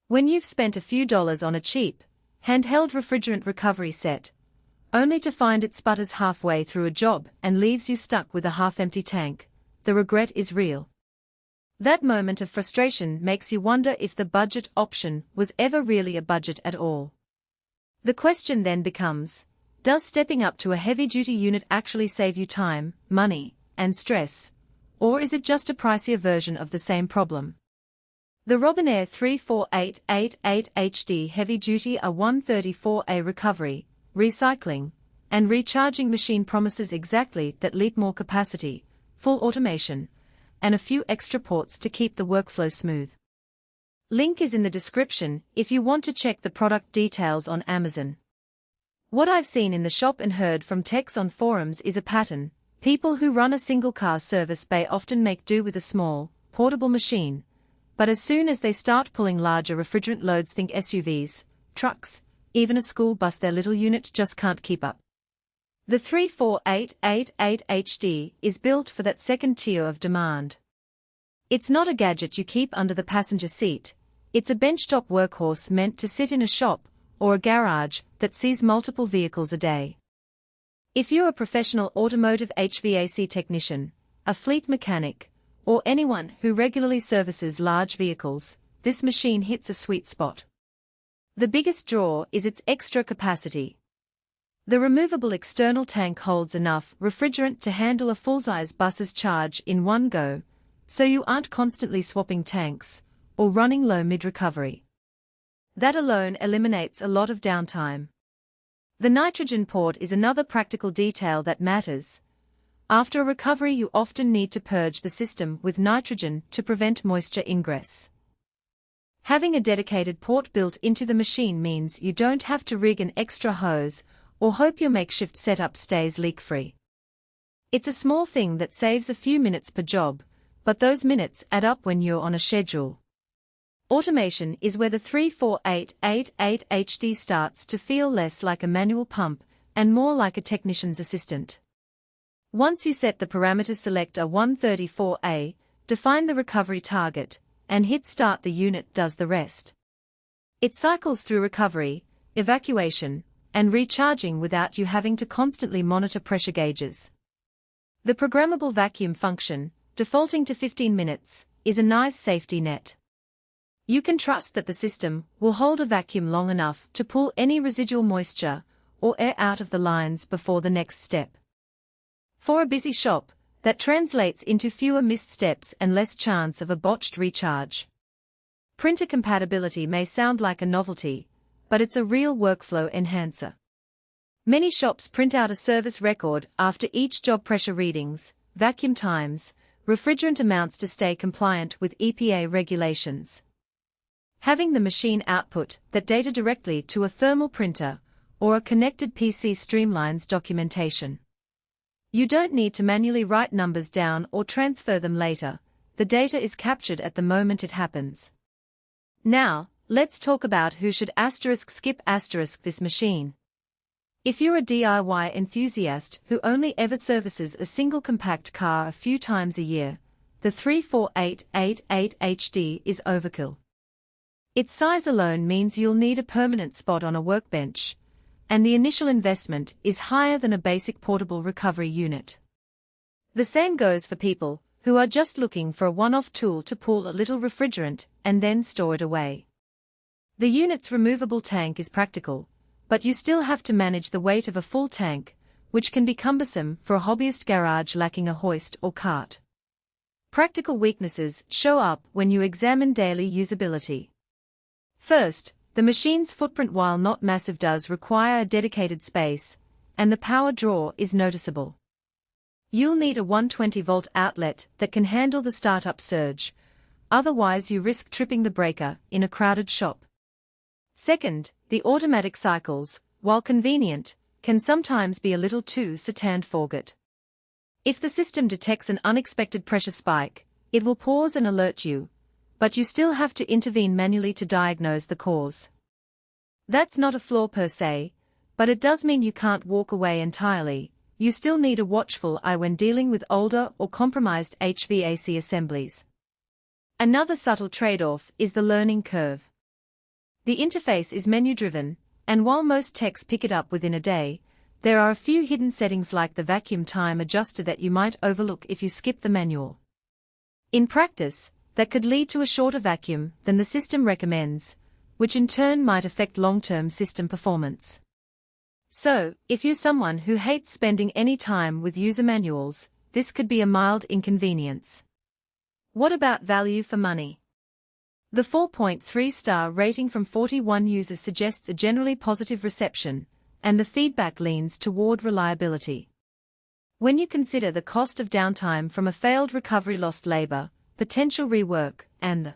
When you've spent a few dollars on a cheap, handheld refrigerant recovery set, only to find it sputters halfway through a job and leaves you stuck with a half-empty tank, the regret is real. That moment of frustration makes you wonder if the budget option was ever really a budget at all. The question then becomes, does stepping up to a heavy-duty unit actually save you time, money, and stress, or is it just a pricier version of the same problem? The Robinair 34888HD heavy-duty 134a recovery, recycling, and recharging machine promises exactly that: more capacity, full automation, and a few extra ports to keep the workflow smooth. Link is in the description if you want to check the product details on Amazon. What I've seen in the shop and heard from techs on forums is a pattern. People who run a single car service bay often make do with a small, portable machine, but as soon as they start pulling larger refrigerant loads, think SUVs, trucks, even a school bus, their little unit just can't keep up. The 34888HD is built for that second tier of demand. It's not a gadget you keep under the passenger seat, it's a benchtop workhorse meant to sit in a shop or a garage that sees multiple vehicles a day. If you're a professional automotive HVAC technician, a fleet mechanic, or anyone who regularly services large vehicles, this machine hits a sweet spot. The biggest draw is its extra capacity. The removable external tank holds enough refrigerant to handle a full-size bus's charge in one go, so you aren't constantly swapping tanks or running low mid-recovery. That alone eliminates a lot of downtime. The nitrogen port is another practical detail that matters. After a recovery, you often need to purge the system with nitrogen to prevent moisture ingress. Having a dedicated port built into the machine means you don't have to rig an extra hose or hope your makeshift setup stays leak-free. It's a small thing that saves a few minutes per job, but those minutes add up when you're on a schedule. Automation is where the 34888HD starts to feel less like a manual pump and more like a technician's assistant. Once you set the parameters, select a 134a, define the recovery target, and hit start. The unit does the rest. It cycles through recovery, evacuation, and recharging without you having to constantly monitor pressure gauges. The programmable vacuum function, defaulting to 15 minutes, is a nice safety net. You can trust that the system will hold a vacuum long enough to pull any residual moisture or air out of the lines before the next step. For a busy shop, that translates into fewer missed steps and less chance of a botched recharge. Printer compatibility may sound like a novelty, but it's a real workflow enhancer. Many shops print out a service record after each job: pressure readings, vacuum times, refrigerant amounts to stay compliant with EPA regulations. Having the machine output that data directly to a thermal printer or a connected PC streamlines documentation. You don't need to manually write numbers down or transfer them later. The data is captured at the moment it happens. Now, let's talk about who should skip this machine. If you're a DIY enthusiast who only ever services a single compact car a few times a year, the 34888HD is overkill. Its size alone means you'll need a permanent spot on a workbench, and the initial investment is higher than a basic portable recovery unit. The same goes for people who are just looking for a one-off tool to pull a little refrigerant and then store it away. The unit's removable tank is practical, but you still have to manage the weight of a full tank, which can be cumbersome for a hobbyist garage lacking a hoist or cart. Practical weaknesses show up when you examine daily usability. First, the machine's footprint, while not massive, does require a dedicated space, and the power draw is noticeable. You'll need a 120-volt outlet that can handle the startup surge, otherwise you risk tripping the breaker in a crowded shop. Second, the automatic cycles, while convenient, can sometimes be a little too forget. If the system detects an unexpected pressure spike, it will pause and alert you, but you still have to intervene manually to diagnose the cause. That's not a flaw per se, but it does mean you can't walk away entirely. You still need a watchful eye when dealing with older or compromised HVAC assemblies. Another subtle trade-off is the learning curve. The interface is menu-driven, and while most techs pick it up within a day, there are a few hidden settings like the vacuum time adjuster that you might overlook if you skip the manual. In practice, that could lead to a shorter vacuum than the system recommends, which in turn might affect long-term system performance. So, if you're someone who hates spending any time with user manuals, this could be a mild inconvenience. What about value for money? The 4.3-star rating from 41 users suggests a generally positive reception, and the feedback leans toward reliability. When you consider the cost of downtime from a failed recovery, lost labor, potential rework, and the